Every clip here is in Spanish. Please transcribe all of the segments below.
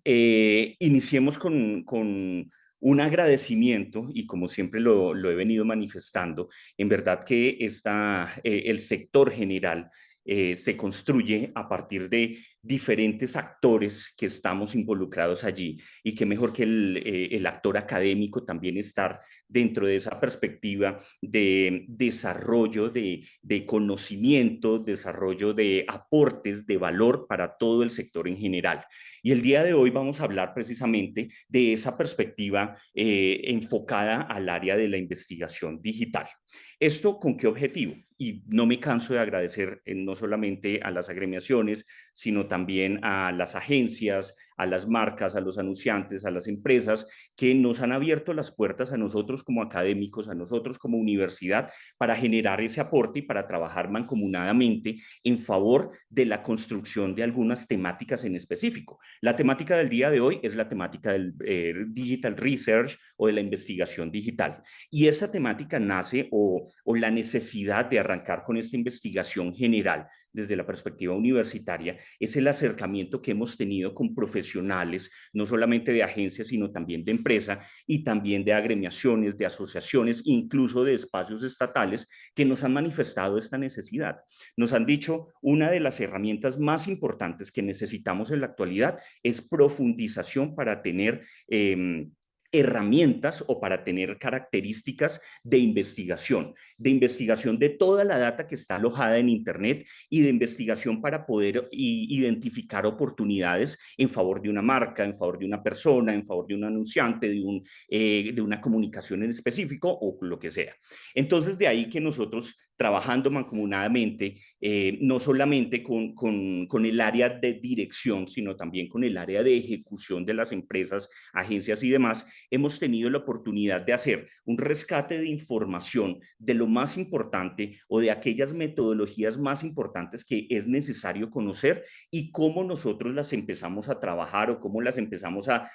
Iniciemos con un agradecimiento y como siempre lo he venido manifestando, en verdad que el sector general se construye a partir de diferentes actores que estamos involucrados allí y que mejor que el actor académico también estar dentro de esa perspectiva de desarrollo de conocimiento, desarrollo de aportes de valor para todo el sector en general. Y el día de hoy vamos a hablar precisamente de esa perspectiva enfocada al área de la investigación digital. ¿Esto con qué objetivo? Y no me canso de agradecer no solamente a las agremiaciones, sino también a las agencias, a las marcas, a los anunciantes, a las empresas que nos han abierto las puertas a nosotros como académicos, a nosotros como universidad, para generar ese aporte y para trabajar mancomunadamente en favor de la construcción de algunas temáticas en específico. La temática del día de hoy es la temática del digital research o de la investigación digital. Y esa temática nace o la necesidad de arrancar con esta investigación general desde la perspectiva universitaria es el acercamiento que hemos tenido con profesionales, no solamente de agencias, sino también de empresa y también de agremiaciones, de asociaciones, incluso de espacios estatales que nos han manifestado esta necesidad. Nos han dicho, una de las herramientas más importantes que necesitamos en la actualidad es profundización para tener herramientas o para tener características de investigación de toda la data que está alojada en Internet y de investigación para poder identificar oportunidades en favor de una marca, en favor de una persona, en favor de un anunciante, de una comunicación en específico o lo que sea. Entonces, de ahí que nosotros trabajando mancomunadamente, no solamente con el área de dirección, sino también con el área de ejecución de las empresas, agencias y demás, hemos tenido la oportunidad de hacer un rescate de información de lo más importante o de aquellas metodologías más importantes que es necesario conocer y cómo nosotros las empezamos a trabajar o cómo las empezamos a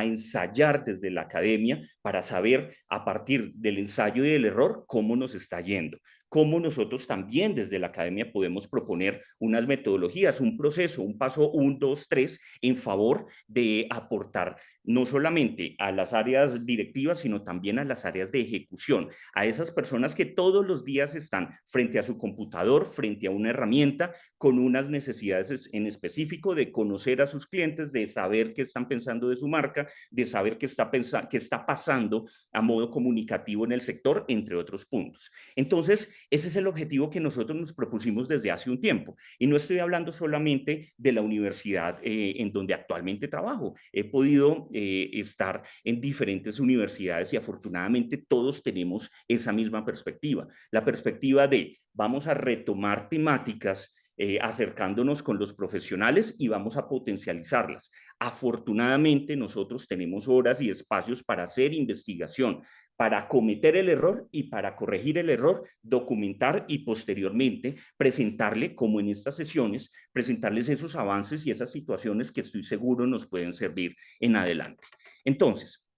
ensayar desde la academia para saber a partir del ensayo y del error cómo nos está yendo, cómo nosotros también desde la academia podemos proponer unas metodologías, un proceso, un paso 1, 2, 3 en favor de aportar no solamente a las áreas directivas, sino también a las áreas de ejecución, a esas personas que todos los días están frente a su computador, frente a una herramienta, con unas necesidades en específico de conocer a sus clientes, de saber qué están pensando de su marca, de saber qué está pasando a modo comunicativo en el sector, entre otros puntos. Entonces, ese es el objetivo que nosotros nos propusimos desde hace un tiempo. Y no estoy hablando solamente de la universidad en donde actualmente trabajo. He podido estar en diferentes universidades y afortunadamente todos tenemos esa misma perspectiva. La perspectiva de vamos a retomar temáticas acercándonos con los profesionales y vamos a potencializarlas. Afortunadamente nosotros tenemos horas y espacios para hacer investigación, para cometer el error y para corregir el error, documentar y posteriormente presentarle, como en estas sesiones, presentarles esos avances y esas situaciones que estoy seguro nos pueden servir en adelante. Entonces,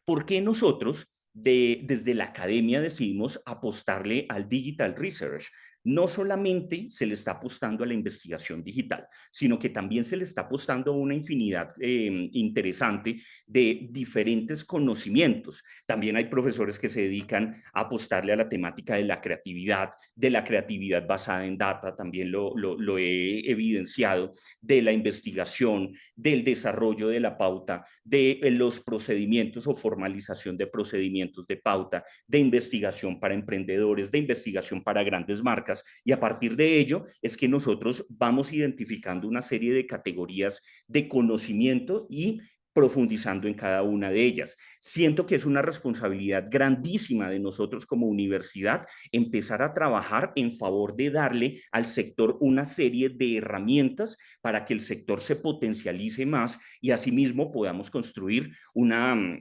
¿por qué nosotros desde la academia decidimos apostarle al digital research? No solamente se le está apostando a la investigación digital, sino que también se le está apostando a una infinidad interesante de diferentes conocimientos. También hay profesores que se dedican a apostarle a la temática de la creatividad basada en data, también lo he evidenciado, de la investigación, del desarrollo de la pauta, de los procedimientos o formalización de procedimientos de pauta, de investigación para emprendedores, de investigación para grandes marcas, y a partir de ello es que nosotros vamos identificando una serie de categorías de conocimiento y profundizando en cada una de ellas. Siento que es una responsabilidad grandísima de nosotros como universidad empezar a trabajar en favor de darle al sector una serie de herramientas para que el sector se potencialice más y asimismo podamos construir una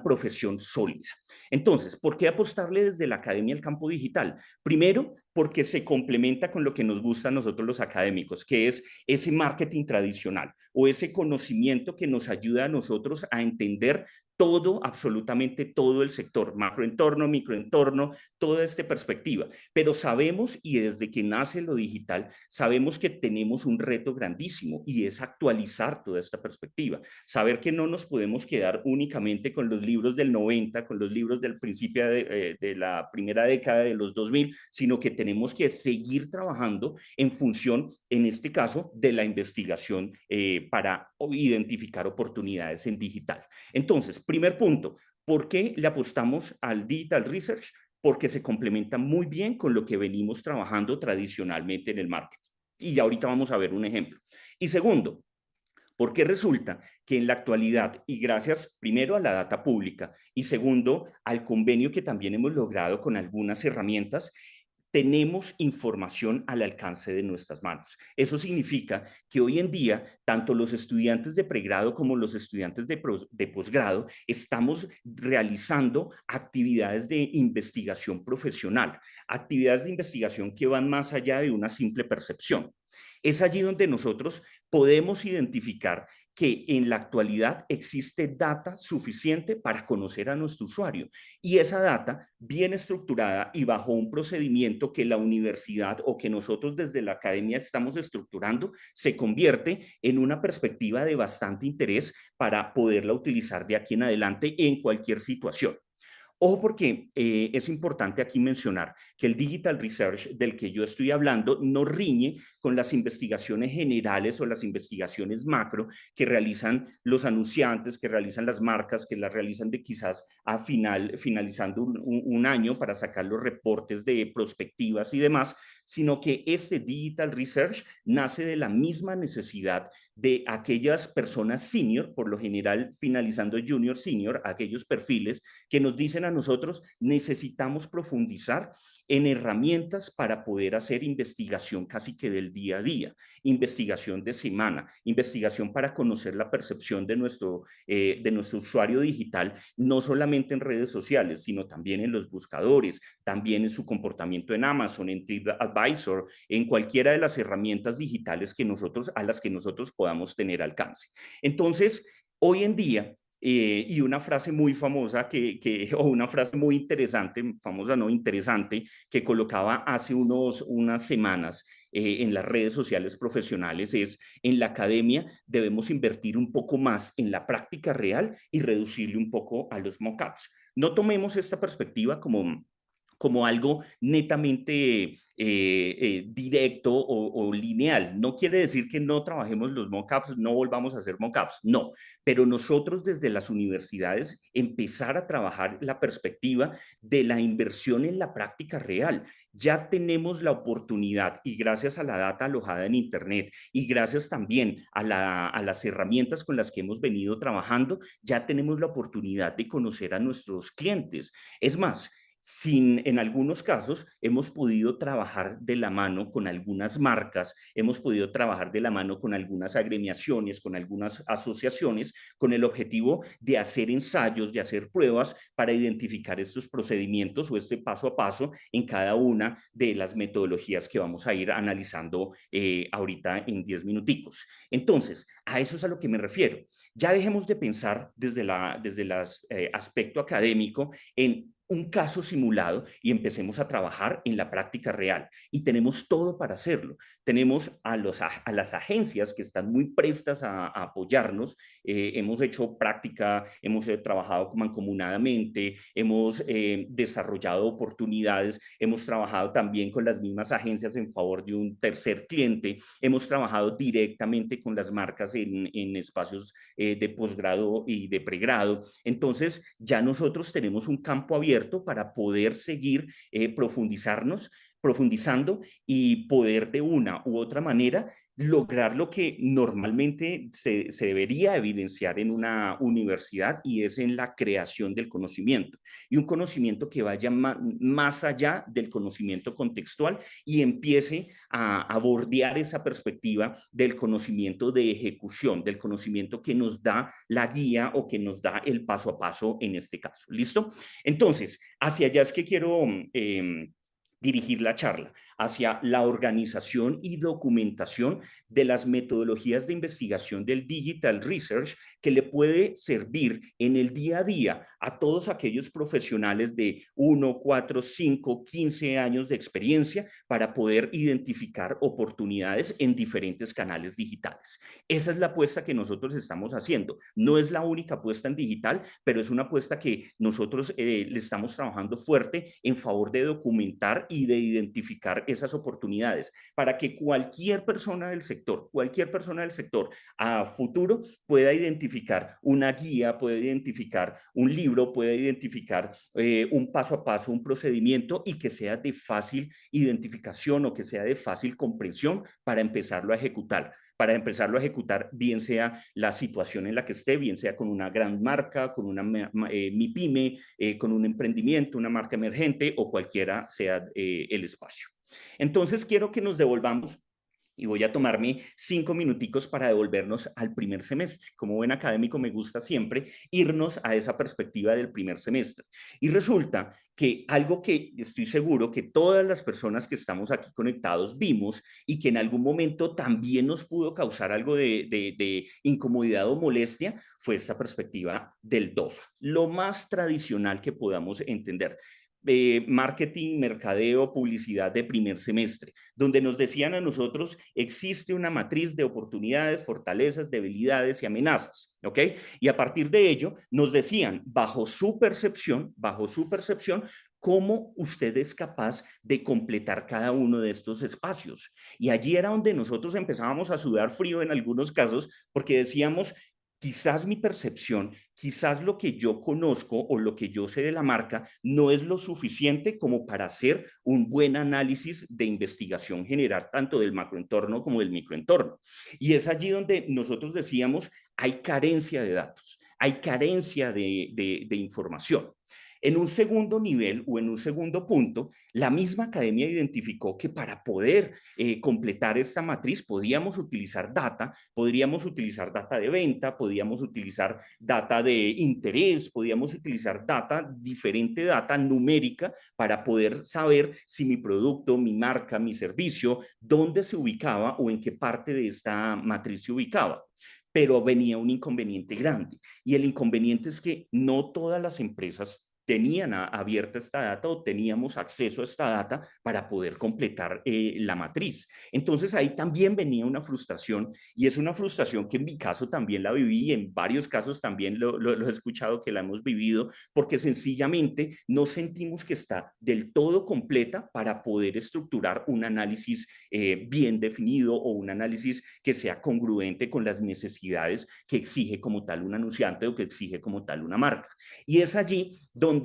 profesión sólida. Entonces, ¿por qué apostarle desde la academia al campo digital? Primero, porque se complementa con lo que nos gusta a nosotros los académicos, que es ese marketing tradicional o ese conocimiento que nos ayuda a nosotros a entender todo, absolutamente todo el sector, macroentorno, microentorno, toda esta perspectiva. Pero sabemos, y desde que nace lo digital, sabemos que tenemos un reto grandísimo y es actualizar toda esta perspectiva. Saber que no nos podemos quedar únicamente con los libros del 90, con los libros del principio de la primera década de los 2000, sino que tenemos que seguir trabajando en función, en este caso, de la investigación para identificar oportunidades en digital. Entonces, primer punto, ¿por qué le apostamos al digital research? Porque se complementa muy bien con lo que venimos trabajando tradicionalmente en el marketing. Y ahorita vamos a ver un ejemplo. Y segundo, porque resulta que en la actualidad, y gracias primero a la data pública y segundo al convenio que también hemos logrado con algunas herramientas, tenemos información al alcance de nuestras manos. Eso significa que hoy en día, tanto los estudiantes de pregrado como los estudiantes de posgrado, estamos realizando actividades de investigación profesional, actividades de investigación que van más allá de una simple percepción. Es allí donde nosotros podemos identificar que en la actualidad existe data suficiente para conocer a nuestro usuario y esa data bien estructurada y bajo un procedimiento que la universidad o que nosotros desde la academia estamos estructurando se convierte en una perspectiva de bastante interés para poderla utilizar de aquí en adelante en cualquier situación. Ojo porque es importante aquí mencionar que el digital research del que yo estoy hablando no riñe con las investigaciones generales o las investigaciones macro que realizan los anunciantes, que realizan las marcas, que las realizan de quizás finalizando un año para sacar los reportes de prospectivas y demás, sino que este digital research nace de la misma necesidad de aquellas personas senior, por lo general finalizando junior, senior, aquellos perfiles que nos dicen a nosotros, necesitamos profundizar en herramientas para poder hacer investigación casi que del día a día, investigación de semana, investigación para conocer la percepción de nuestro usuario digital, no solamente en redes sociales, sino también en los buscadores, también en su comportamiento en Amazon, en TripAdvisor, en cualquiera de las herramientas digitales a las que nosotros podamos tener alcance. Entonces, hoy en día, y una frase muy famosa o una frase muy interesante, famosa no interesante, que colocaba hace unas semanas en las redes sociales profesionales es, en la academia debemos invertir un poco más en la práctica real y reducirle un poco a los mockups. No tomemos esta perspectiva como algo netamente directo o lineal. No quiere decir que no trabajemos los mockups, no volvamos a hacer mockups, no, pero nosotros desde las universidades empezar a trabajar la perspectiva de la inversión en la práctica real. Ya tenemos la oportunidad y gracias a la data alojada en Internet y gracias también a las herramientas con las que hemos venido trabajando, ya tenemos la oportunidad de conocer a nuestros clientes. Es más, en algunos casos hemos podido trabajar de la mano con algunas marcas, hemos podido trabajar de la mano con algunas agremiaciones, con algunas asociaciones, con el objetivo de hacer ensayos, de hacer pruebas para identificar estos procedimientos o este paso a paso en cada una de las metodologías que vamos a ir analizando ahorita en 10 minuticos. Entonces, a eso es a lo que me refiero. Ya dejemos de pensar desde el aspecto académico en un caso simulado y empecemos a trabajar en la práctica real. Y tenemos todo para hacerlo. Tenemos a las agencias que están muy prestas a apoyarnos. Hemos hecho práctica, hemos trabajado mancomunadamente, hemos desarrollado oportunidades, hemos trabajado también con las mismas agencias en favor de un tercer cliente, hemos trabajado directamente con las marcas en espacios de posgrado y de pregrado. Entonces, ya nosotros tenemos un campo abierto para poder seguir profundizando y poder de una u otra manera lograr lo que normalmente se debería evidenciar en una universidad y es en la creación del conocimiento. Y un conocimiento que vaya más allá del conocimiento contextual y empiece a bordear esa perspectiva del conocimiento de ejecución, del conocimiento que nos da la guía o que nos da el paso a paso en este caso. ¿Listo? Entonces, hacia allá es que quiero dirigir la charla hacia la organización y documentación de las metodologías de investigación del digital research que le puede servir en el día a día a todos aquellos profesionales de 1, 4, 5, 15 años de experiencia para poder identificar oportunidades en diferentes canales digitales. Esa es la apuesta que nosotros estamos haciendo. No es la única apuesta en digital, pero es una apuesta que nosotros le estamos trabajando fuerte en favor de documentar y de identificar esas oportunidades para que cualquier persona del sector a futuro pueda identificar una guía, pueda identificar un libro, pueda identificar un paso a paso, un procedimiento y que sea de fácil identificación o que sea de fácil comprensión para empezarlo a ejecutar bien sea la situación en la que esté, bien sea con una gran marca, con una MIPYME, con un emprendimiento, una marca emergente o cualquiera sea el espacio. Entonces quiero que nos devolvamos y voy a tomarme 5 minuticos para devolvernos al primer semestre. Como buen académico me gusta siempre irnos a esa perspectiva del primer semestre. Y resulta que algo que estoy seguro que todas las personas que estamos aquí conectados vimos y que en algún momento también nos pudo causar algo de incomodidad o molestia fue esta perspectiva del DOFA, lo más tradicional que podamos entender. Marketing, mercadeo, publicidad de primer semestre, donde nos decían a nosotros, existe una matriz de oportunidades, fortalezas, debilidades y amenazas, ¿ok? Y a partir de ello nos decían, bajo su percepción, cómo usted es capaz de completar cada uno de estos espacios. Y allí era donde nosotros empezábamos a sudar frío en algunos casos, porque decíamos, quizás mi percepción, quizás lo que yo conozco o lo que yo sé de la marca no es lo suficiente como para hacer un buen análisis de investigación general, tanto del macroentorno como del microentorno. Y es allí donde nosotros decíamos, hay carencia de datos, hay carencia de información. En un segundo nivel o en un segundo punto, la misma academia identificó que para poder completar esta matriz podríamos utilizar data de venta, podíamos utilizar data de interés, podíamos utilizar diferente data numérica para poder saber si mi producto, mi marca, mi servicio, dónde se ubicaba o en qué parte de esta matriz se ubicaba. Pero venía un inconveniente grande y el inconveniente es que no todas las empresas tenían abierta esta data o teníamos acceso a esta data para poder completar la matriz. Entonces ahí también venía una frustración y es una frustración que en mi caso también la viví y en varios casos también lo he escuchado que la hemos vivido porque sencillamente no sentimos que está del todo completa para poder estructurar un análisis bien definido o un análisis que sea congruente con las necesidades que exige como tal un anunciante o que exige como tal una marca. Y es allí donde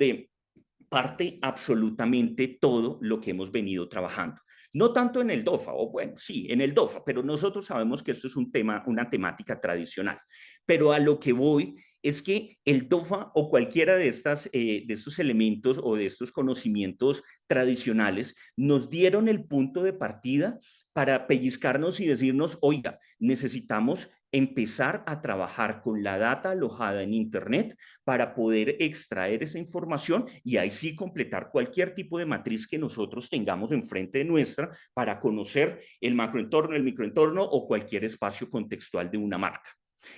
parte absolutamente todo lo que hemos venido trabajando. No tanto en el DOFA, o bueno, sí, en el DOFA, pero nosotros sabemos que esto es un tema, una temática tradicional. Pero a lo que voy es que el DOFA o cualquiera de estos elementos o de estos conocimientos tradicionales nos dieron el punto de partida para pellizcarnos y decirnos, oiga, necesitamos empezar a trabajar con la data alojada en Internet para poder extraer esa información y ahí sí completar cualquier tipo de matriz que nosotros tengamos enfrente de nuestra para conocer el macroentorno, el microentorno o cualquier espacio contextual de una marca.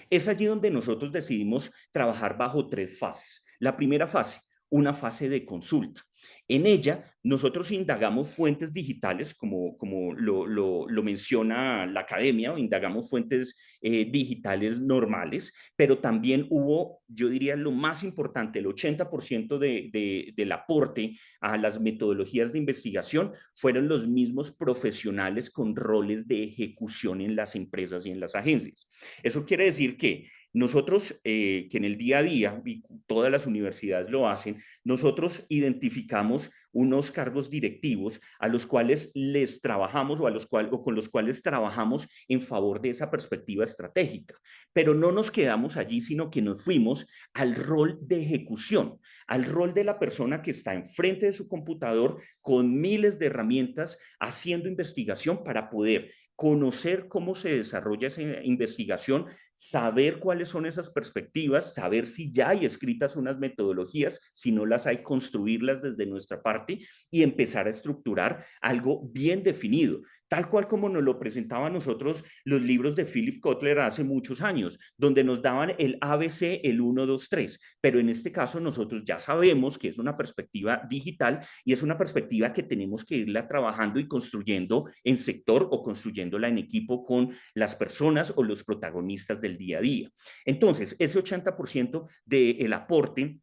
Es allí donde nosotros decidimos trabajar bajo 3 fases. La primera fase, una fase de consulta. En ella, nosotros indagamos fuentes digitales, como lo menciona la academia, o indagamos fuentes digitales normales, pero también hubo, yo diría, lo más importante, el 80% del aporte a las metodologías de investigación fueron los mismos profesionales con roles de ejecución en las empresas y en las agencias. Eso quiere decir que nosotros, que en el día a día, y todas las universidades lo hacen, nosotros identificamos unos cargos directivos a los cuales les trabajamos o con los cuales trabajamos en favor de esa perspectiva estratégica. Pero no nos quedamos allí, sino que nos fuimos al rol de ejecución, al rol de la persona que está enfrente de su computador con miles de herramientas haciendo investigación para poder conocer cómo se desarrolla esa investigación, saber cuáles son esas perspectivas, saber si ya hay escritas unas metodologías, si no las hay, construirlas desde nuestra parte y empezar a estructurar algo bien definido, tal cual como nos lo presentaban nosotros los libros de Philip Kotler hace muchos años, donde nos daban el ABC, el 1, 2, 3, pero en este caso nosotros ya sabemos que es una perspectiva digital y es una perspectiva que tenemos que irla trabajando y construyendo en sector o construyéndola en equipo con las personas o los protagonistas del día a día. Entonces, ese 80% del aporte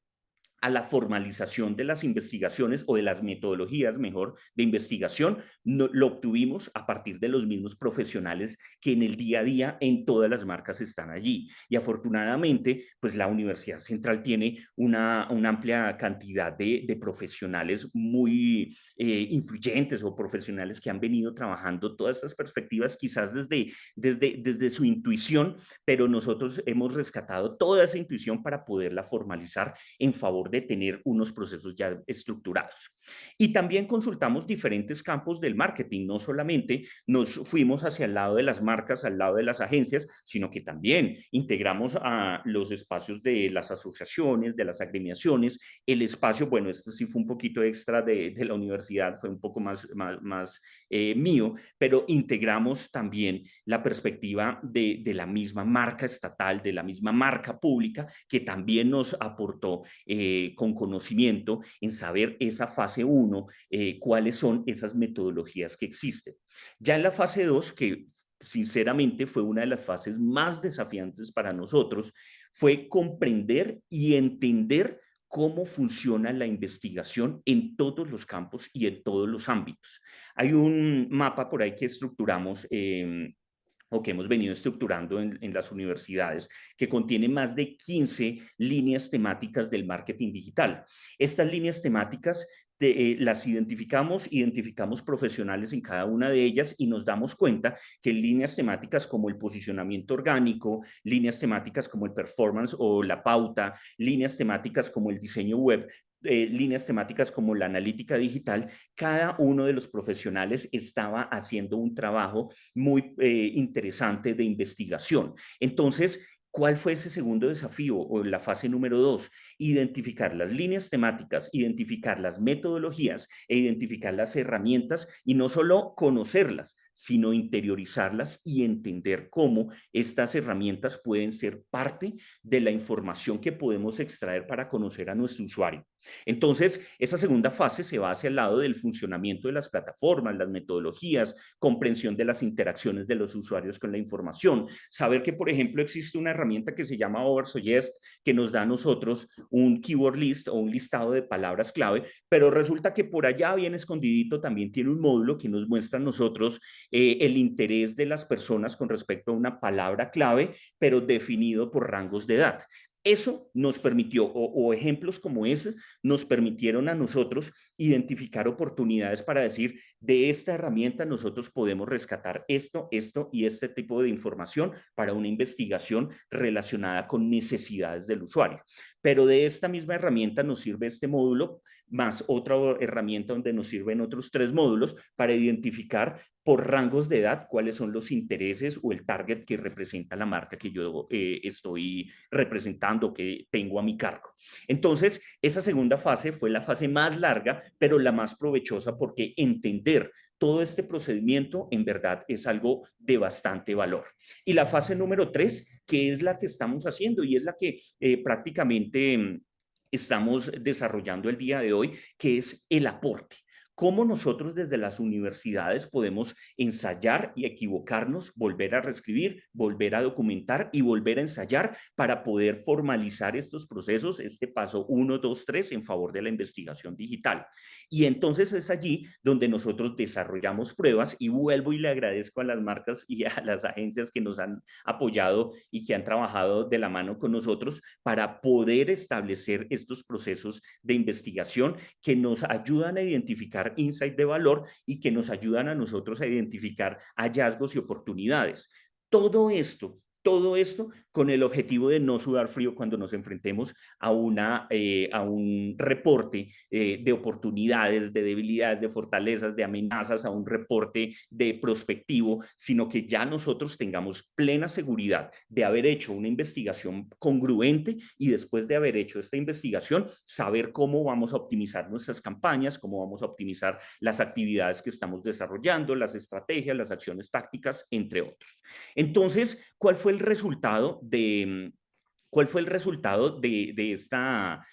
a la formalización de las investigaciones o de las metodologías, mejor, de investigación, lo obtuvimos a partir de los mismos profesionales que en el día a día en todas las marcas están allí. Y afortunadamente, pues la Universidad Central tiene una amplia cantidad de profesionales muy influyentes o profesionales que han venido trabajando todas estas perspectivas, quizás desde su intuición, pero nosotros hemos rescatado toda esa intuición para poderla formalizar en favor de tener unos procesos ya estructurados. Y también consultamos diferentes campos del marketing, no solamente nos fuimos hacia el lado de las marcas, al lado de las agencias, sino que también integramos a los espacios de las asociaciones, de las agremiaciones, el espacio, bueno, esto sí fue un poquito extra de la universidad, fue un poco más mío, pero integramos también la perspectiva de la misma marca estatal, de la misma marca pública, que también nos aportó con conocimiento en saber esa fase 1, cuáles son esas metodologías que existen. Ya en la fase 2, que sinceramente fue una de las fases más desafiantes para nosotros, fue comprender y entender cómo funciona la investigación en todos los campos y en todos los ámbitos. Hay un mapa por ahí que estructuramos o que hemos venido estructurando en las universidades, que contiene más de 15 líneas temáticas del marketing digital. Estas líneas temáticas las identificamos profesionales en cada una de ellas y nos damos cuenta que líneas temáticas como el posicionamiento orgánico, líneas temáticas como el performance o la pauta, líneas temáticas como el diseño web, líneas temáticas como la analítica digital, cada uno de los profesionales estaba haciendo un trabajo muy interesante de investigación. Entonces, ¿cuál fue ese segundo desafío o la fase número 2? Identificar las líneas temáticas, identificar las metodologías e identificar las herramientas y no solo conocerlas, sino interiorizarlas y entender cómo estas herramientas pueden ser parte de la información que podemos extraer para conocer a nuestro usuario. Entonces, esa segunda fase se va hacia el lado del funcionamiento de las plataformas, las metodologías, comprensión de las interacciones de los usuarios con la información, saber que, por ejemplo, existe una herramienta que se llama Oversuggest, que nos da a nosotros un keyword list o un listado de palabras clave, pero resulta que por allá bien escondidito también tiene un módulo que nos muestra a nosotros el interés de las personas con respecto a una palabra clave, pero definido por rangos de edad. Eso nos permitió, o ejemplos como ese, nos permitieron a nosotros identificar oportunidades para decir, de esta herramienta nosotros podemos rescatar esto, esto y este tipo de información para una investigación relacionada con necesidades del usuario. Pero de esta misma herramienta nos sirve este módulo, más otra herramienta donde nos sirven otros 3 módulos para identificar por rangos de edad cuáles son los intereses o el target que representa la marca que yo estoy representando, que tengo a mi cargo. Entonces, esa segunda fase fue la fase más larga, pero la más provechosa porque entender todo este procedimiento en verdad es algo de bastante valor. Y la fase número 3, que es la que estamos haciendo y es la que prácticamente estamos desarrollando el día de hoy, que es el aporte. Cómo nosotros desde las universidades podemos ensayar y equivocarnos, volver a reescribir, volver a documentar y volver a ensayar para poder formalizar estos procesos, este paso 1, 2, 3 en favor de la investigación digital. Y entonces es allí donde nosotros desarrollamos pruebas y vuelvo y le agradezco a las marcas y a las agencias que nos han apoyado y que han trabajado de la mano con nosotros para poder establecer estos procesos de investigación que nos ayudan a identificar insight de valor y que nos ayudan a nosotros a identificar hallazgos y oportunidades. Todo esto Todo esto con el objetivo de no sudar frío cuando nos enfrentemos a un reporte de oportunidades, de debilidades, de fortalezas, de amenazas, a un reporte de prospectivo, sino que ya nosotros tengamos plena seguridad de haber hecho una investigación congruente y después de haber hecho esta investigación, saber cómo vamos a optimizar nuestras campañas, cómo vamos a optimizar las actividades que estamos desarrollando, las estrategias, las acciones tácticas, entre otros. Entonces, ¿cuál fue el resultado de esta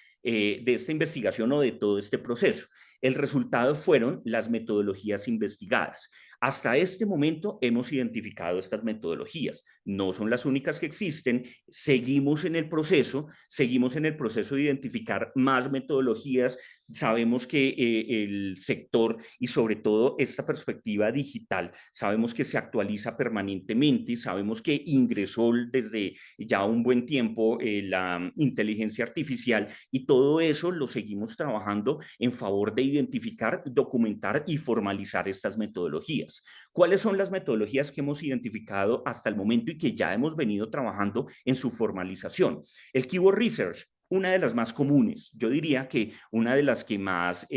investigación o de todo este proceso? El resultado fueron las metodologías investigadas. Hasta este momento hemos identificado estas metodologías. No son las únicas que existen. Seguimos en el proceso de identificar más metodologías. Sabemos que el sector y sobre todo esta perspectiva digital, sabemos que se actualiza permanentemente, sabemos que ingresó desde ya un buen tiempo la inteligencia artificial y todo eso lo seguimos trabajando en favor de identificar, documentar y formalizar estas metodologías. ¿Cuáles son las metodologías que hemos identificado hasta el momento y que ya hemos venido trabajando en su formalización? El Keyword Research, una de las más comunes, yo diría que una de las que más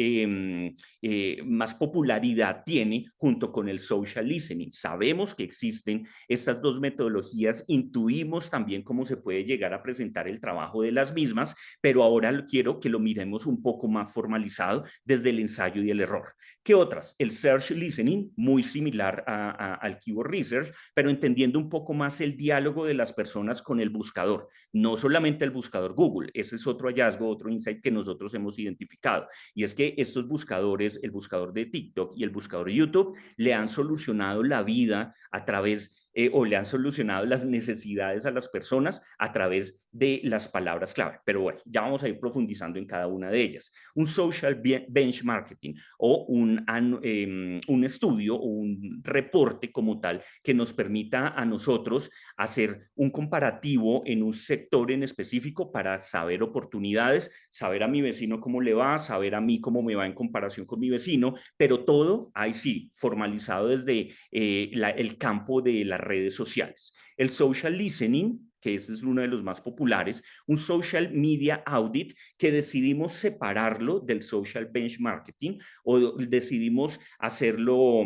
popularidad tiene junto con el social listening. Sabemos que existen estas dos metodologías, intuimos también cómo se puede llegar a presentar el trabajo de las mismas, pero ahora quiero que lo miremos un poco más formalizado desde el ensayo y el error. ¿Qué otras? El search listening, muy similar al keyword research, pero entendiendo un poco más el diálogo de las personas con el buscador, no solamente el buscador Google. Ese es otro hallazgo, otro insight que nosotros hemos identificado. Y es que estos buscadores, el buscador de TikTok y el buscador de YouTube, le han solucionado la vida a través o le han solucionado las necesidades a las personas a través de las palabras clave. Pero bueno, ya vamos a ir profundizando en cada una de ellas. Un social benchmarking o un estudio o un reporte como tal que nos permita a nosotros hacer un comparativo en un sector en específico para saber oportunidades, saber a mi vecino cómo le va, saber a mí cómo me va en comparación con mi vecino, pero todo ahí sí, formalizado desde el campo de las redes sociales. El social listening, que ese es uno de los más populares, un social media audit que decidimos separarlo del social benchmarking o decidimos hacerlo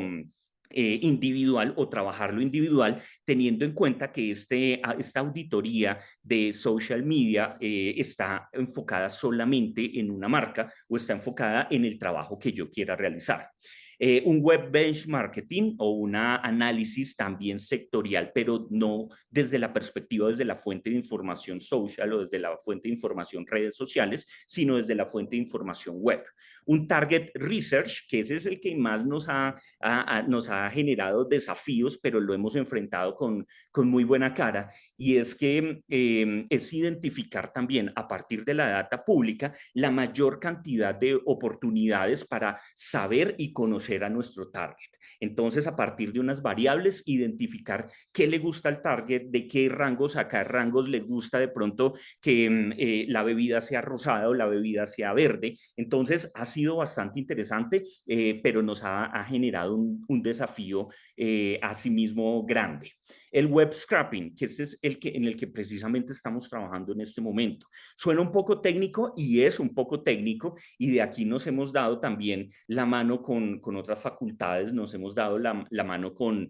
individual o trabajarlo individual, teniendo en cuenta que esta auditoría de social media está enfocada solamente en una marca o está enfocada en el trabajo que yo quiera realizar. Un web benchmarking o un análisis también sectorial, pero no desde la perspectiva, desde la fuente de información social o desde la fuente de información redes sociales, sino desde la fuente de información web. Un target research, que ese es el que más nos ha generado desafíos, pero lo hemos enfrentado con muy buena cara, y es que es identificar también a partir de la data pública la mayor cantidad de oportunidades para saber y conocer a nuestro target. Entonces, a partir de unas variables, identificar qué le gusta al target, de qué rangos, a qué rangos le gusta de pronto que la bebida sea rosada o la bebida sea verde. Entonces, ha sido bastante interesante, pero nos ha generado un desafío asimismo grande. El web scrapping, que este es en el que precisamente estamos trabajando en este momento. Suena un poco técnico y es un poco técnico, y de aquí nos hemos dado también la mano con otras facultades, nos hemos dado la mano con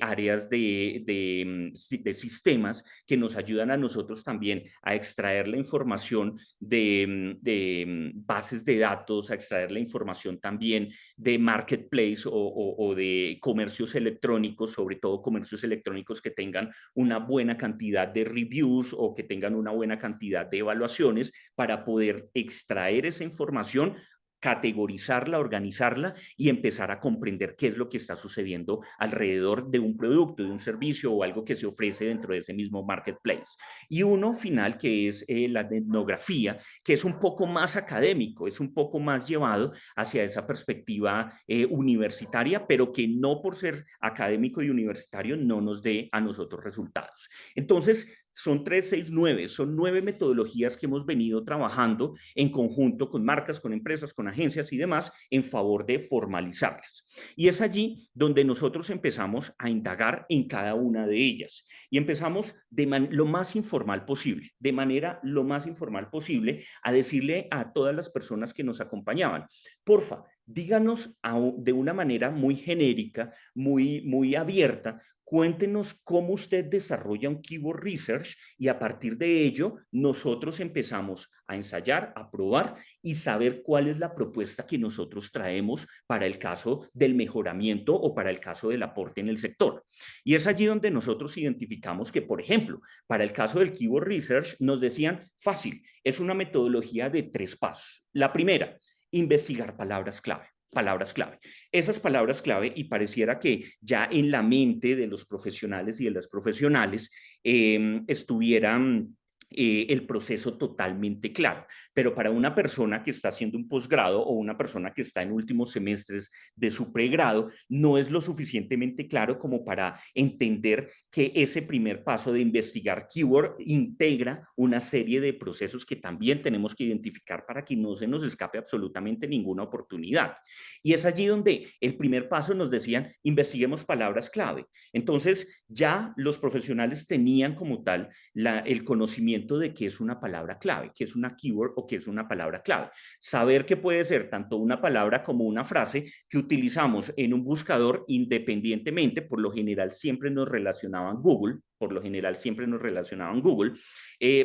áreas de sistemas que nos ayudan a nosotros también a extraer la información de bases de datos, a extraer la información también de marketplace o de comercios electrónicos, sobre todo comercios electrónicos que tengan una buena cantidad de reviews o que tengan una buena cantidad de evaluaciones para poder extraer esa información, categorizarla, organizarla y empezar a comprender qué es lo que está sucediendo alrededor de un producto, de un servicio o algo que se ofrece dentro de ese mismo marketplace. Y uno final que es la etnografía, que es un poco más académico, es un poco más llevado hacia esa perspectiva universitaria, pero que no por ser académico y universitario no nos dé a nosotros resultados. Entonces, son 3, 6, 9, son 9 metodologías que hemos venido trabajando en conjunto con marcas, con empresas, con agencias y demás en favor de formalizarlas. Y es allí donde nosotros empezamos a indagar en cada una de ellas y empezamos lo más informal posible, de manera lo más informal posible, a decirle a todas las personas que nos acompañaban, porfa, díganos de una manera muy genérica, muy abierta, cuéntenos cómo usted desarrolla un keyword research y a partir de ello nosotros empezamos a ensayar, a probar y saber cuál es la propuesta que nosotros traemos para el caso del mejoramiento o para el caso del aporte en el sector. Y es allí donde nosotros identificamos que, por ejemplo, para el caso del keyword research nos decían fácil, es una metodología de 3 pasos. La primera, investigar palabras clave. Palabras clave. Esas palabras clave, y pareciera que ya en la mente de los profesionales y de las profesionales estuvieran el proceso totalmente claro. Pero para una persona que está haciendo un posgrado o una persona que está en últimos semestres de su pregrado, no es lo suficientemente claro como para entender que ese primer paso de investigar keyword integra una serie de procesos que también tenemos que identificar para que no se nos escape absolutamente ninguna oportunidad. Y es allí donde el primer paso nos decían, investiguemos palabras clave. Entonces ya los profesionales tenían como tal el conocimiento de qué es una palabra clave, qué es una keyword o qué es una palabra clave. Saber que puede ser tanto una palabra como una frase que utilizamos en un buscador independientemente, por lo general siempre nos relacionaban Google,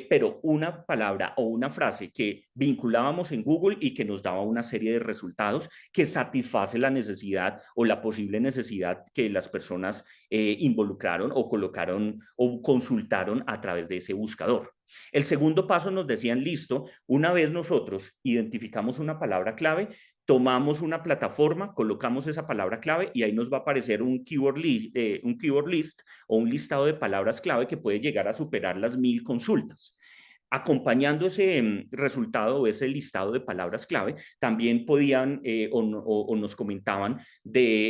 pero una palabra o una frase que vinculábamos en Google y que nos daba una serie de resultados que satisface la necesidad o la posible necesidad que las personas involucraron o colocaron o consultaron a través de ese buscador. El segundo paso nos decían, listo, una vez nosotros identificamos una palabra clave, tomamos una plataforma, colocamos esa palabra clave y ahí nos va a aparecer un keyword list o un listado de palabras clave que puede llegar a superar las 1000 consultas. Acompañando ese resultado o ese listado de palabras clave, también podían o nos comentaban de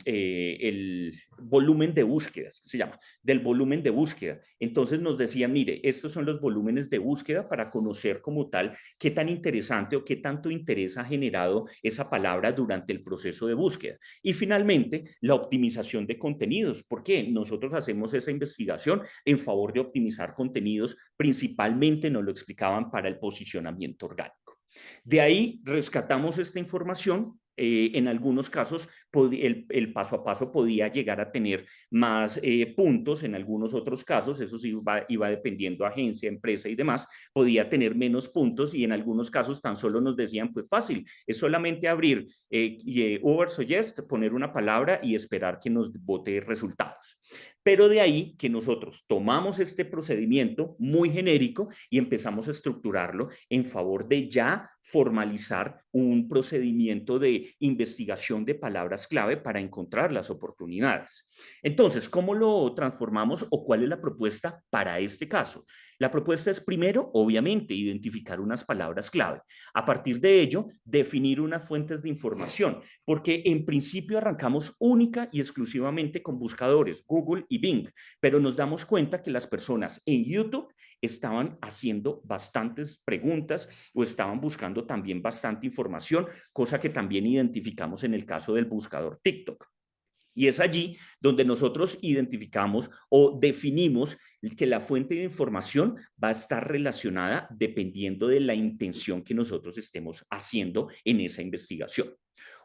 el volumen de búsquedas, que se llama, del volumen de búsqueda. Entonces nos decían, mire, estos son los volúmenes de búsqueda para conocer como tal qué tan interesante o qué tanto interés ha generado esa palabra durante el proceso de búsqueda. Y finalmente, la optimización de contenidos. ¿Por qué? Nosotros hacemos esa investigación en favor de optimizar contenidos, principalmente nos lo explicaban para el posicionamiento orgánico. De ahí rescatamos esta información. En algunos casos el paso a paso podía llegar a tener más puntos, en algunos otros casos, eso sí iba dependiendo agencia, empresa y demás, podía tener menos puntos y en algunos casos tan solo nos decían, pues fácil, es solamente abrir Ubersuggest, poner una palabra y esperar que nos bote resultados. Pero de ahí que nosotros tomamos este procedimiento muy genérico y empezamos a estructurarlo en favor de ya formalizar un procedimiento de investigación de palabras clave para encontrar las oportunidades. Entonces, ¿cómo lo transformamos o cuál es la propuesta para este caso? La propuesta es primero, obviamente, identificar unas palabras clave. A partir de ello, definir unas fuentes de información, porque en principio arrancamos única y exclusivamente con buscadores, Google y Bing, pero nos damos cuenta que las personas en YouTube estaban haciendo bastantes preguntas o estaban buscando también bastante información, cosa que también identificamos en el caso del buscador TikTok. Y es allí donde nosotros identificamos o definimos que la fuente de información va a estar relacionada dependiendo de la intención que nosotros estemos haciendo en esa investigación.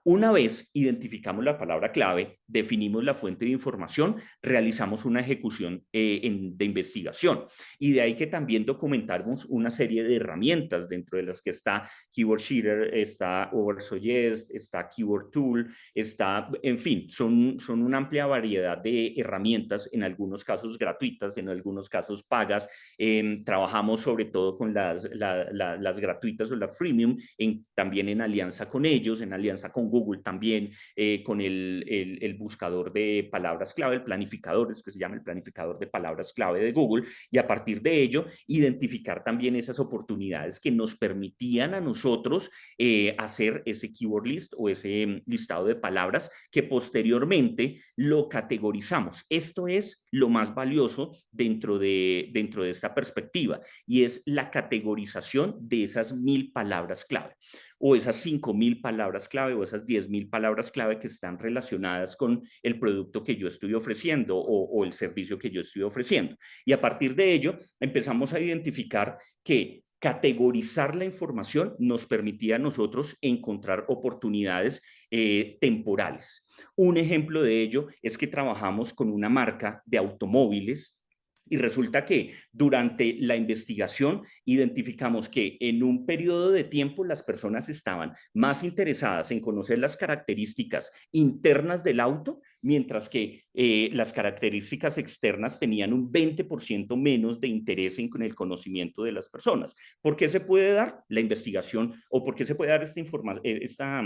Una vez identificamos la palabra clave, definimos la fuente de información, realizamos una ejecución de investigación y de ahí que también documentamos una serie de herramientas dentro de las que está Keyword Sheeter, está Ubersuggest, está Keyword Tool, está, en fin, son una amplia variedad de herramientas, en algunos casos gratuitas, en algunos casos pagas. Trabajamos sobre todo con las gratuitas o las freemium, también en alianza con ellos, en alianza con Google también, con el buscador de palabras clave, el planificador, es que se llama el planificador de palabras clave de Google, y a partir de ello identificar también esas oportunidades que nos permitían a nosotros hacer ese keyword list o ese listado de palabras que posteriormente lo categorizamos. Esto es lo más valioso dentro de esta perspectiva, y es la categorización de esas 1000 palabras clave o esas 5000 palabras clave o esas 10.000 palabras clave que están relacionadas con el producto que yo estoy ofreciendo o el servicio que yo estoy ofreciendo. Y a partir de ello empezamos a identificar que categorizar la información nos permitía a nosotros encontrar oportunidades temporales. Un ejemplo de ello es que trabajamos con una marca de automóviles y resulta que durante la investigación identificamos que en un periodo de tiempo las personas estaban más interesadas en conocer las características internas del auto, mientras que las características externas tenían un 20% menos de interés en el conocimiento de las personas. ¿Por qué se puede dar la investigación o por qué se puede dar esta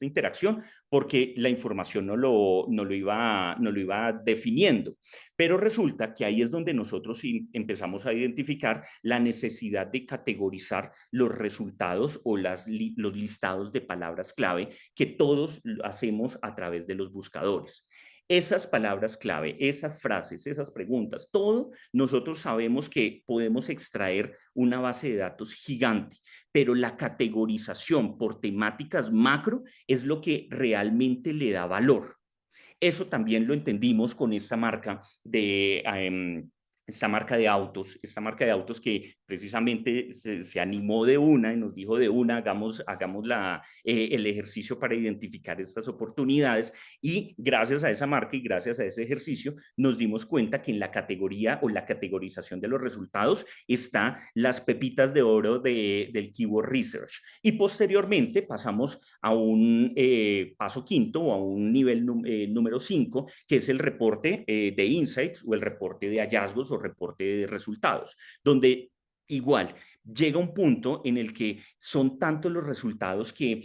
interacción? Porque la información no lo iba definiendo. Pero resulta que ahí es donde nosotros empezamos a identificar la necesidad de categorizar los resultados o los listados de palabras clave que todos hacemos a través de los buscadores. Esas palabras clave, esas frases, esas preguntas, todo nosotros sabemos que podemos extraer una base de datos gigante, pero la categorización por temáticas macro es lo que realmente le da valor. Eso también lo entendimos con esta marca de autos que precisamente se animó de una y nos dijo de una, hagamos el ejercicio para identificar estas oportunidades, y gracias a esa marca y gracias a ese ejercicio nos dimos cuenta que en la categoría o la categorización de los resultados está las pepitas de oro del Keyword Research, y posteriormente pasamos a un paso quinto o a un nivel número 5, que es el reporte de insights o el reporte de hallazgos o reporte de resultados, donde igual llega un punto en el que son tantos los resultados que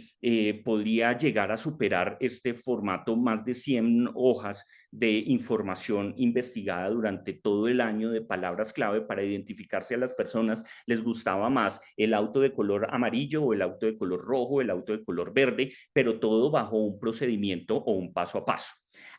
podría llegar a superar este formato más de 100 hojas de información investigada durante todo el año de palabras clave para identificar si a las personas les gustaba más el auto de color amarillo o el auto de color rojo, el auto de color verde, pero todo bajo un procedimiento o un paso a paso.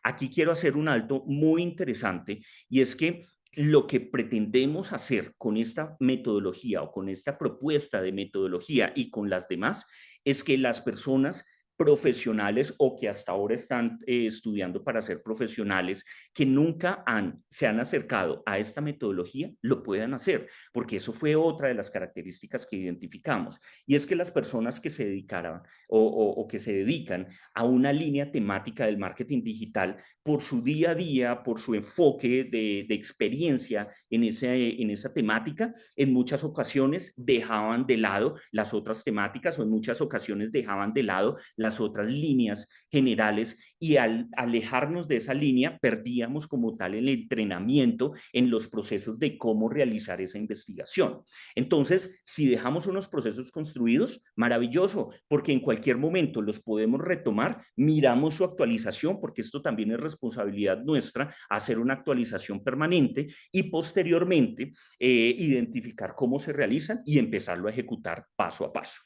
Aquí quiero hacer un alto muy interesante, y es que lo que pretendemos hacer con esta metodología o con esta propuesta de metodología y con las demás es que las personas profesionales o que hasta ahora están estudiando para ser profesionales, que nunca se han acercado a esta metodología, lo puedan hacer, porque eso fue otra de las características que identificamos, y es que las personas que se dedicaran o que se dedican a una línea temática del marketing digital, por su día a día, por su enfoque de experiencia en esa temática, en muchas ocasiones dejaban de lado las otras temáticas o en muchas ocasiones dejaban de lado las otras líneas generales, y al alejarnos de esa línea perdíamos como tal el entrenamiento en los procesos de cómo realizar esa investigación. Entonces, si dejamos unos procesos construidos, maravilloso, porque en cualquier momento los podemos retomar, miramos su actualización, porque esto también es responsabilidad nuestra, hacer una actualización permanente y posteriormente identificar cómo se realizan y empezarlo a ejecutar paso a paso.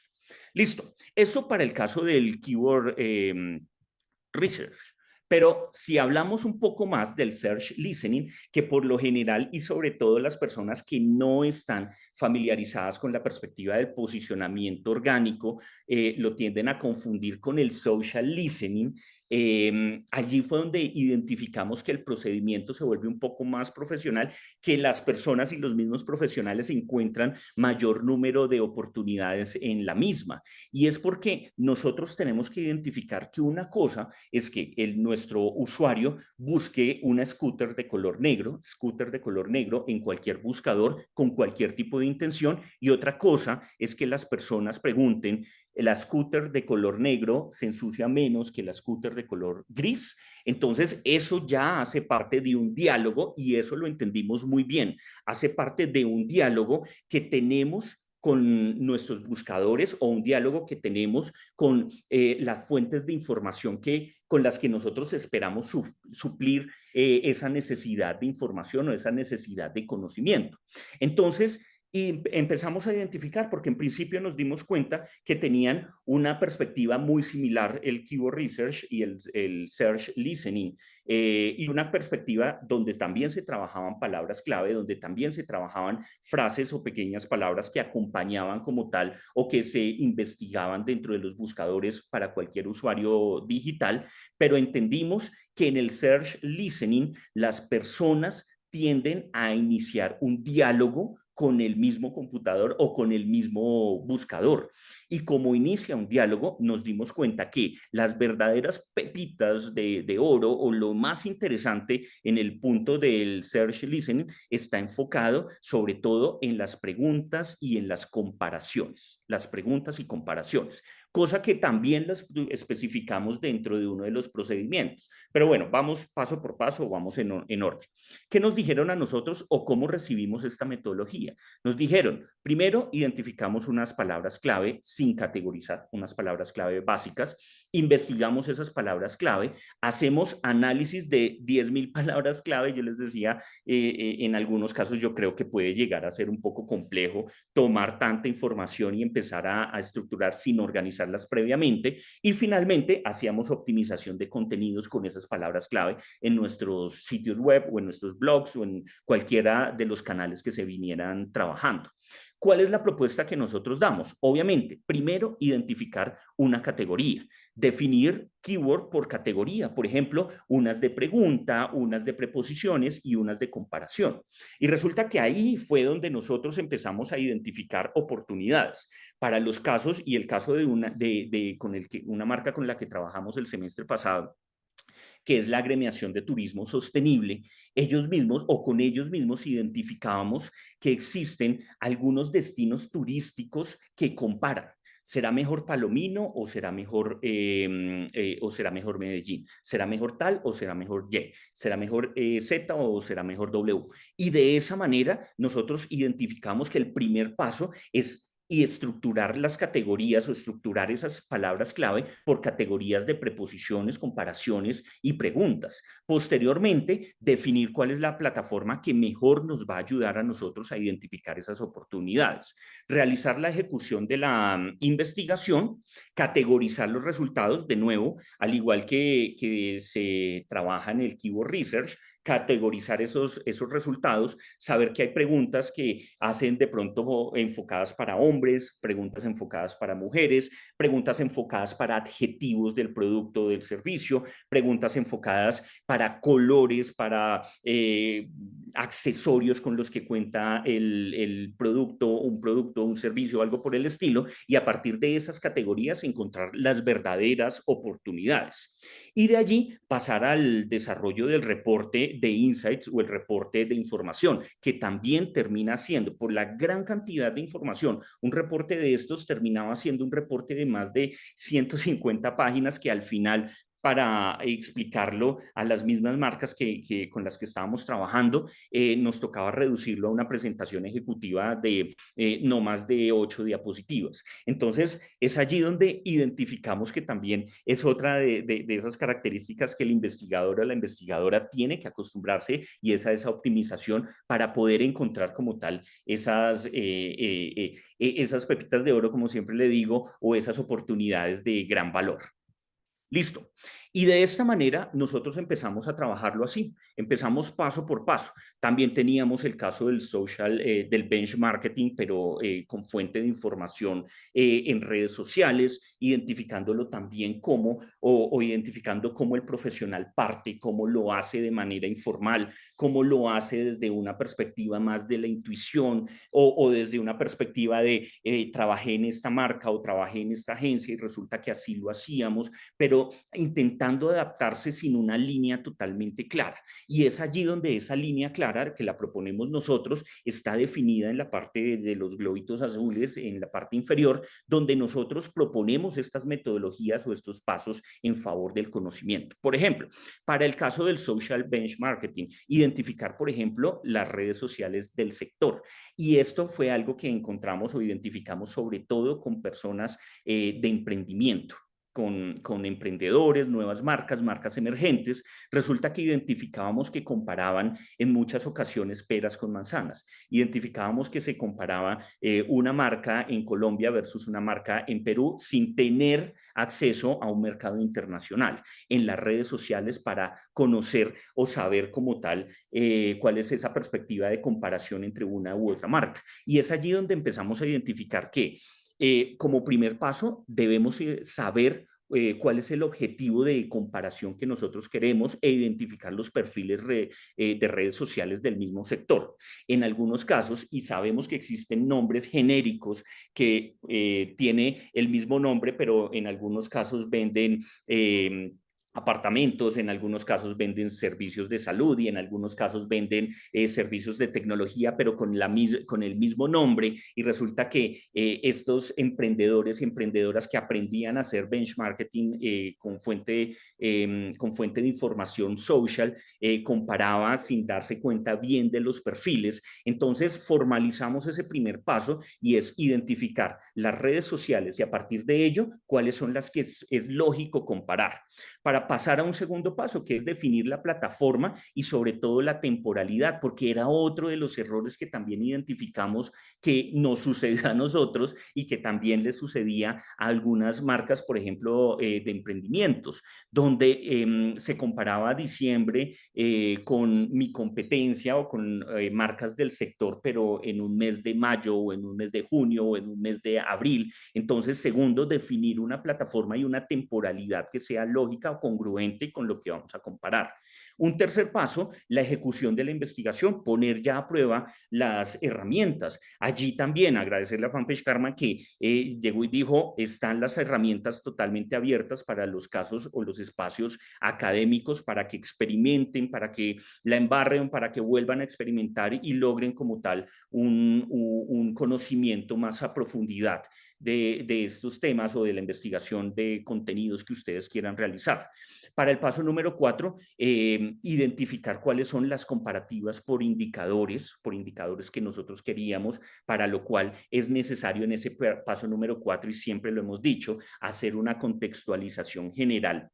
Listo. Eso para el caso del keyword research. Pero si hablamos un poco más del search listening, que por lo general y sobre todo las personas que no están familiarizadas con la perspectiva del posicionamiento orgánico lo tienden a confundir con el social listening. Allí fue donde identificamos que el procedimiento se vuelve un poco más profesional, que las personas y los mismos profesionales encuentran mayor número de oportunidades en la misma. Y es porque nosotros tenemos que identificar que una cosa es que nuestro usuario busque una scooter de color negro en cualquier buscador con cualquier tipo de intención, y otra cosa es que las personas pregunten: la scooter de color negro se ensucia menos que la scooter de color gris. Entonces, eso ya hace parte de un diálogo, y eso lo entendimos muy bien. Hace parte de un diálogo que tenemos con nuestros buscadores o un diálogo que tenemos con las fuentes de información con las que nosotros esperamos suplir esa necesidad de información o esa necesidad de conocimiento. Entonces, y empezamos a identificar, porque en principio nos dimos cuenta que tenían una perspectiva muy similar el Keyword Research y el Search Listening, y una perspectiva donde también se trabajaban palabras clave, donde también se trabajaban frases o pequeñas palabras que acompañaban como tal o que se investigaban dentro de los buscadores para cualquier usuario digital, pero entendimos que en el Search Listening las personas tienden a iniciar un diálogo con el mismo computador o con el mismo buscador. Y como inicia un diálogo, nos dimos cuenta que las verdaderas pepitas de oro o lo más interesante en el punto del search listening está enfocado sobre todo en las preguntas y en las comparaciones, las preguntas y comparaciones, cosa que también las especificamos dentro de uno de los procedimientos. Pero bueno, vamos paso por paso, vamos en orden. ¿Qué nos dijeron a nosotros o cómo recibimos esta metodología? Nos dijeron, primero, identificamos unas palabras clave sin categorizar, unas palabras clave básicas, investigamos esas palabras clave, hacemos análisis de 10.000 palabras clave, yo les decía, en algunos casos yo creo que puede llegar a ser un poco complejo tomar tanta información y empezar a estructurar sin organizarlas previamente, y finalmente hacíamos optimización de contenidos con esas palabras clave en nuestros sitios web o en nuestros blogs o en cualquiera de los canales que se vinieran trabajando. ¿Cuál es la propuesta que nosotros damos? Obviamente, primero, identificar una categoría, definir keyword por categoría, por ejemplo, unas de pregunta, unas de preposiciones y unas de comparación. Y resulta que ahí fue donde nosotros empezamos a identificar oportunidades para los casos, y el caso de una marca con la que trabajamos el semestre pasado, que es la agremiación de turismo sostenible, ellos mismos o con ellos mismos identificábamos que existen algunos destinos turísticos que comparan. ¿Será mejor Palomino o será mejor Medellín? ¿Será mejor tal o será mejor Y? ¿Será mejor Z o será mejor W? Y de esa manera nosotros identificamos que el primer paso es y estructurar las categorías o estructurar esas palabras clave por categorías de preposiciones, comparaciones y preguntas. Posteriormente, definir cuál es la plataforma que mejor nos va a ayudar a nosotros a identificar esas oportunidades. Realizar la ejecución de la investigación, categorizar los resultados, de nuevo, al igual que se trabaja en el Keyword Research, categorizar esos resultados, saber que hay preguntas que hacen de pronto enfocadas para hombres, preguntas enfocadas para mujeres, preguntas enfocadas para adjetivos del producto o del servicio, preguntas enfocadas para colores, para accesorios con los que cuenta el producto, un servicio, algo por el estilo, y a partir de esas categorías encontrar las verdaderas oportunidades. Y de allí pasar al desarrollo del reporte de insights o el reporte de información, que también termina siendo, por la gran cantidad de información, un reporte de estos terminaba siendo un reporte de más de 150 páginas que al final, para explicarlo a las mismas marcas con las que estábamos trabajando, nos tocaba reducirlo a una presentación ejecutiva de no más de 8 diapositivas. Entonces, es allí donde identificamos que también es otra de esas características que el investigador o la investigadora tiene que acostumbrarse, y es a esa optimización para poder encontrar como tal esas pepitas de oro, como siempre le digo, o esas oportunidades de gran valor. Listo. Y de esta manera nosotros empezamos a trabajarlo así, empezamos paso por paso. También teníamos el caso del social, del benchmarking, pero con fuente de información en redes sociales, identificándolo también o identificando cómo el profesional parte, cómo lo hace de manera informal, cómo lo hace desde una perspectiva más de la intuición o desde una perspectiva de trabajé en esta marca o trabajé en esta agencia y resulta que así lo hacíamos, pero intentamos intentando adaptarse sin una línea totalmente clara. Y es allí donde esa línea clara, que la proponemos nosotros, está definida en la parte de los globitos azules, en la parte inferior, donde nosotros proponemos estas metodologías o estos pasos en favor del conocimiento. Por ejemplo, para el caso del social benchmarking, identificar, por ejemplo, las redes sociales del sector. Y esto fue algo que encontramos o identificamos sobre todo con personas de emprendimiento. Con emprendedores, nuevas marcas, marcas emergentes, resulta que identificábamos que comparaban en muchas ocasiones peras con manzanas. Identificábamos que se comparaba una marca en Colombia versus una marca en Perú sin tener acceso a un mercado internacional en las redes sociales para conocer o saber como tal cuál es esa perspectiva de comparación entre una u otra marca. Y es allí donde empezamos a identificar que como primer paso debemos saber cuál es el objetivo de comparación que nosotros queremos e identificar los perfiles de redes sociales del mismo sector. En algunos casos, y sabemos que existen nombres genéricos que tiene el mismo nombre, pero en algunos casos venden apartamentos, en algunos casos venden servicios de salud y en algunos casos venden servicios de tecnología, pero con el mismo nombre, y resulta que estos emprendedores y emprendedoras que aprendían a hacer benchmarking con fuente de información social, comparaba sin darse cuenta bien de los perfiles. Entonces formalizamos ese primer paso y es identificar las redes sociales y a partir de ello cuáles son las que es lógico comparar, para pasar a un segundo paso, que es definir la plataforma y sobre todo la temporalidad, porque era otro de los errores que también identificamos que nos sucedió a nosotros y que también le sucedía a algunas marcas, por ejemplo, de emprendimientos, donde se comparaba diciembre con mi competencia o con marcas del sector, pero en un mes de mayo o en un mes de junio o en un mes de abril. Entonces, segundo, definir una plataforma y una temporalidad que sea lógica o congruente con lo que vamos a comparar. Un tercer paso, la ejecución de la investigación, poner ya a prueba las herramientas. Allí también agradecerle a Fanpage Karma que llegó y dijo, están las herramientas totalmente abiertas para los casos o los espacios académicos para que experimenten, para que la embarren, para que vuelvan a experimentar y logren como tal un conocimiento más a profundidad de estos temas o de la investigación de contenidos que ustedes quieran realizar. Para el paso número 4, identificar cuáles son las comparativas por indicadores que nosotros queríamos, para lo cual es necesario en ese paso número 4, y siempre lo hemos dicho, hacer una contextualización general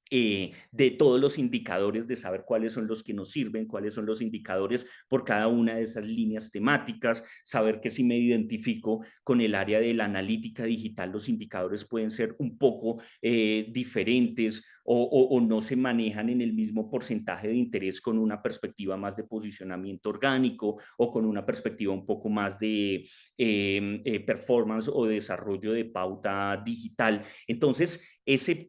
de todos los indicadores, de saber cuáles son los que nos sirven, cuáles son los indicadores por cada una de esas líneas temáticas, saber que si me identifico con el área de la analítica digital, los indicadores pueden ser un poco diferentes o no se manejan en el mismo porcentaje de interés con una perspectiva más de posicionamiento orgánico o con una perspectiva un poco más de performance o desarrollo de pauta digital. Entonces, ese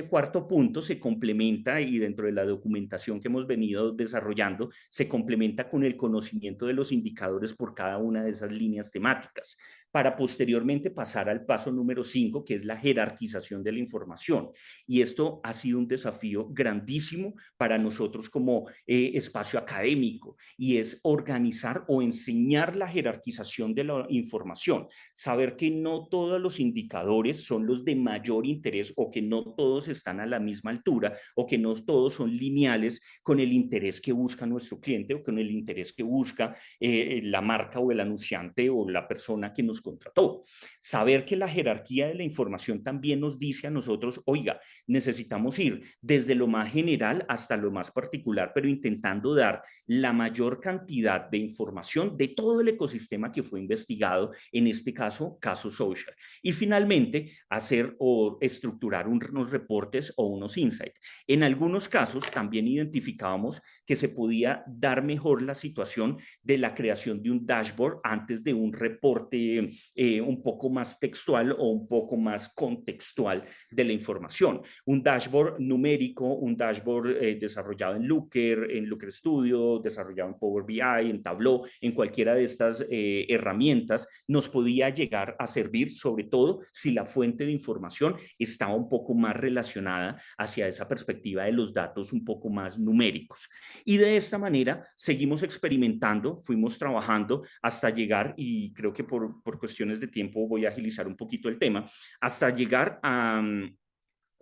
cuarto punto se complementa, y dentro de la documentación que hemos venido desarrollando, se complementa con el conocimiento de los indicadores por cada una de esas líneas temáticas, para posteriormente pasar al paso número 5, que es la jerarquización de la información. Y esto ha sido un desafío grandísimo para nosotros como espacio académico, y es organizar o enseñar la jerarquización de la información, saber que no todos los indicadores son los de mayor interés o que no todos están a la misma altura o que no todos son lineales con el interés que busca nuestro cliente o con el interés que busca la marca o el anunciante o la persona que nos contrató. Saber que la jerarquía de la información también nos dice a nosotros, oiga, necesitamos ir desde lo más general hasta lo más particular, pero intentando dar la mayor cantidad de información de todo el ecosistema que fue investigado, en este caso social. Y finalmente, hacer o estructurar unos reportes o unos insights. En algunos casos también identificábamos que se podía dar mejor la situación de la creación de un dashboard antes de un reporte un poco más textual o un poco más contextual de la información. Un dashboard numérico, un dashboard desarrollado en Looker Studio, desarrollado en Power BI, en Tableau, en cualquiera de estas herramientas, nos podía llegar a servir, sobre todo si la fuente de información estaba un poco más relacionada hacia esa perspectiva de los datos un poco más numéricos. Y de esta manera seguimos experimentando, fuimos trabajando hasta llegar, y creo que por cuestiones de tiempo voy a agilizar un poquito el tema, hasta llegar a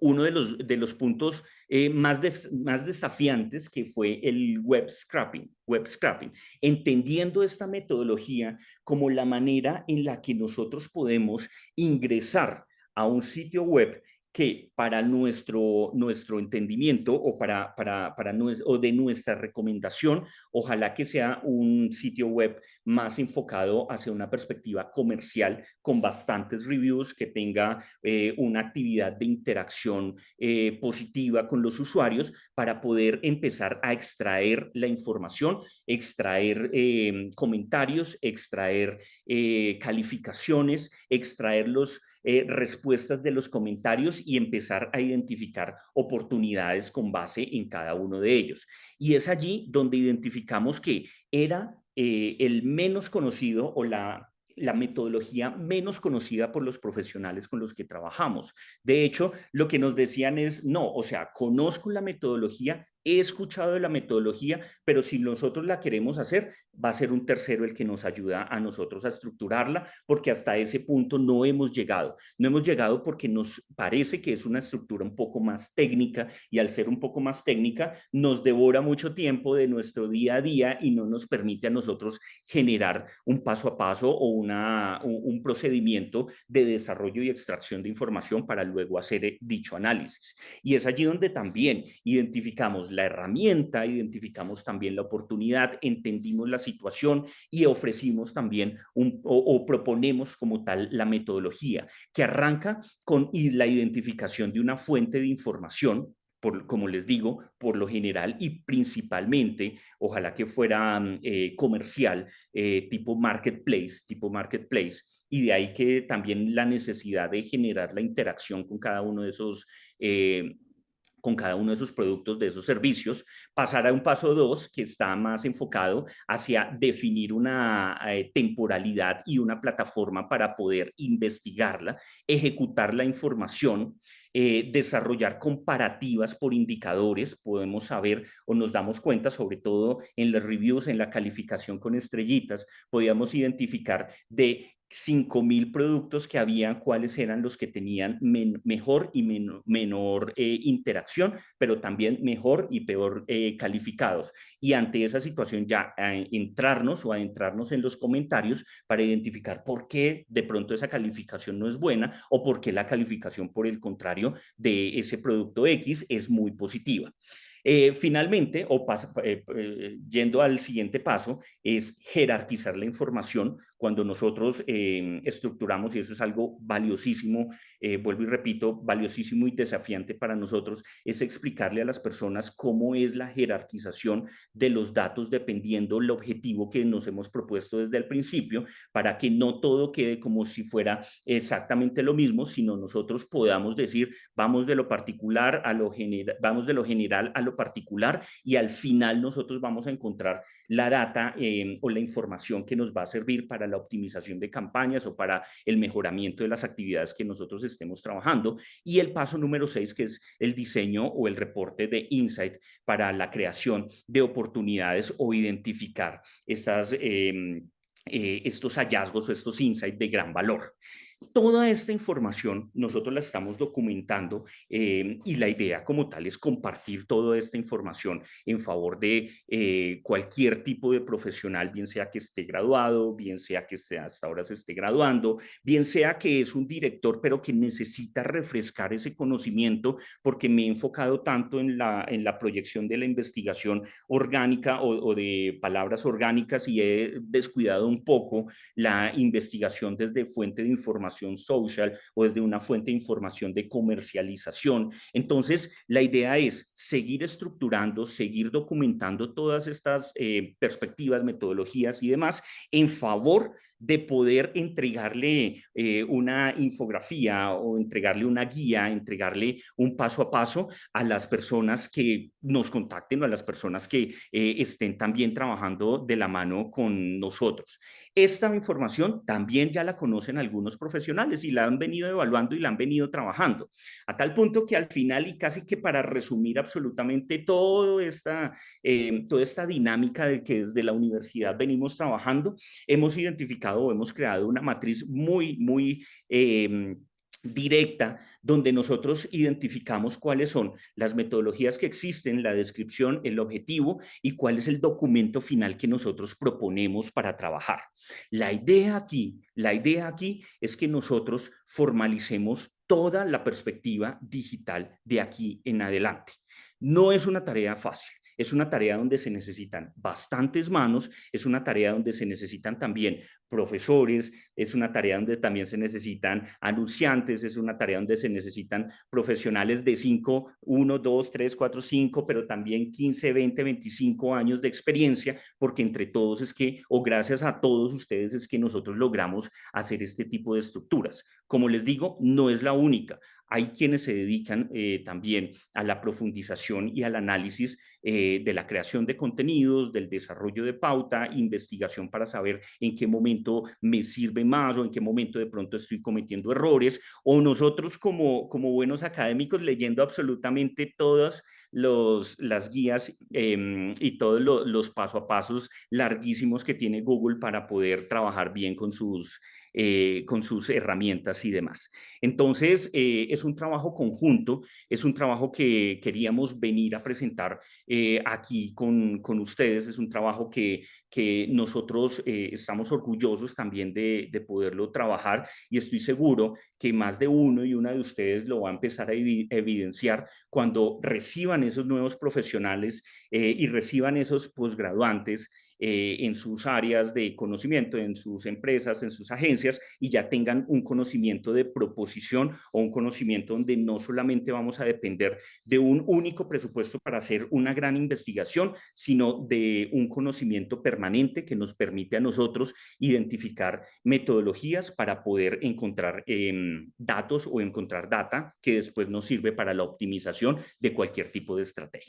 uno de los puntos más desafiantes, que fue el web scrapping, entendiendo esta metodología como la manera en la que nosotros podemos ingresar a un sitio web que para nuestro entendimiento o de nuestra recomendación, ojalá que sea un sitio web más enfocado hacia una perspectiva comercial, con bastantes reviews, que tenga una actividad de interacción positiva con los usuarios, para poder empezar a extraer la información, extraer comentarios, extraer calificaciones, extraer los respuestas de los comentarios y empezar a identificar oportunidades con base en cada uno de ellos. Y es allí donde identificamos que era el menos conocido, o la metodología menos conocida por los profesionales con los que trabajamos. De hecho, lo que nos decían es, no, o sea, conozco la metodología, he escuchado de la metodología, pero si nosotros la queremos hacer, va a ser un tercero el que nos ayuda a nosotros a estructurarla, porque hasta ese punto no hemos llegado. No hemos llegado porque nos parece que es una estructura un poco más técnica, y al ser un poco más técnica nos devora mucho tiempo de nuestro día a día y no nos permite a nosotros generar un paso a paso o un procedimiento de desarrollo y extracción de información para luego hacer dicho análisis. Y es allí donde también identificamos la herramienta, identificamos también la oportunidad, entendimos la situación y ofrecimos también o proponemos como tal la metodología, que arranca con la identificación de una fuente de información, como les digo, por lo general y principalmente, ojalá que fuera comercial, tipo marketplace, y de ahí que también la necesidad de generar la interacción con cada uno de esos productos, de esos servicios, pasar a un paso 2 que está más enfocado hacia definir una temporalidad y una plataforma para poder investigarla, ejecutar la información, desarrollar comparativas por indicadores. Podemos saber o nos damos cuenta, sobre todo en las reviews, en la calificación con estrellitas, podíamos identificar de 5.000 productos que había, cuáles eran los que tenían mejor y menor interacción, pero también mejor y peor calificados. Y ante esa situación ya entrarnos o adentrarnos en los comentarios para identificar por qué de pronto esa calificación no es buena, o por qué la calificación, por el contrario, de ese producto X es muy positiva. Finalmente, yendo al siguiente paso, es jerarquizar la información. Cuando nosotros estructuramos, y eso es algo valiosísimo, vuelvo y repito, valiosísimo y desafiante para nosotros, es explicarle a las personas cómo es la jerarquización de los datos dependiendo el objetivo que nos hemos propuesto desde el principio, para que no todo quede como si fuera exactamente lo mismo, sino nosotros podamos decir, vamos de lo particular a lo general, vamos de lo general a lo particular, y al final nosotros vamos a encontrar la data o la información que nos va a servir para la optimización de campañas o para el mejoramiento de las actividades que nosotros estemos trabajando. Y el paso número 6, que es el diseño o el reporte de insight para la creación de oportunidades o identificar estos hallazgos o estos insights de gran valor. Toda esta información nosotros la estamos documentando, y la idea como tal es compartir toda esta información en favor de cualquier tipo de profesional, bien sea que esté graduado, bien sea que hasta ahora se esté graduando, bien sea que es un director pero que necesita refrescar ese conocimiento, porque me he enfocado tanto en la proyección de la investigación orgánica o de palabras orgánicas, y he descuidado un poco la investigación desde fuente de información información social o desde una fuente de información de comercialización. Entonces, la idea es seguir estructurando, seguir documentando todas estas perspectivas, metodologías y demás en favor de poder entregarle una infografía o entregarle una guía, entregarle un paso a paso a las personas que nos contacten o a las personas que estén también trabajando de la mano con nosotros. Esta información también ya la conocen algunos profesionales y la han venido evaluando y la han venido trabajando, a tal punto que al final, y casi que para resumir absolutamente toda esta dinámica de que desde la universidad venimos trabajando, hemos identificado o hemos creado una matriz muy directa, donde nosotros identificamos cuáles son las metodologías que existen, la descripción, el objetivo y cuál es el documento final que nosotros proponemos para trabajar. La idea aquí es que nosotros formalicemos toda la perspectiva digital de aquí en adelante. No es una tarea fácil. Es una tarea donde se necesitan bastantes manos, es una tarea donde se necesitan también profesores, es una tarea donde también se necesitan anunciantes, es una tarea donde se necesitan profesionales de 5, 1, 2, 3, 4, 5, pero también 15, 20, 25 años de experiencia, porque entre todos es que, o gracias a todos ustedes, es que nosotros logramos hacer este tipo de estructuras. Como les digo, no es la única. Hay quienes se dedican también a la profundización y al análisis de la creación de contenidos, del desarrollo de pauta, investigación para saber en qué momento me sirve más o en qué momento de pronto estoy cometiendo errores, o nosotros como buenos académicos leyendo absolutamente todas las guías y todos los paso a pasos larguísimos que tiene Google para poder trabajar bien con sus herramientas y demás. Entonces, es un trabajo conjunto, es un trabajo que queríamos venir a presentar aquí con ustedes, es un trabajo que nosotros estamos orgullosos también de poderlo trabajar y estoy seguro que más de uno y una de ustedes lo va a empezar a evidenciar cuando reciban esos nuevos profesionales y reciban esos posgraduantes en sus áreas de conocimiento, en sus empresas, en sus agencias, y ya tengan un conocimiento de proposición o un conocimiento donde no solamente vamos a depender de un único presupuesto para hacer una gran investigación, sino de un conocimiento permanente que nos permite a nosotros identificar metodologías para poder encontrar datos o encontrar data que después nos sirve para la optimización de cualquier tipo de estrategia.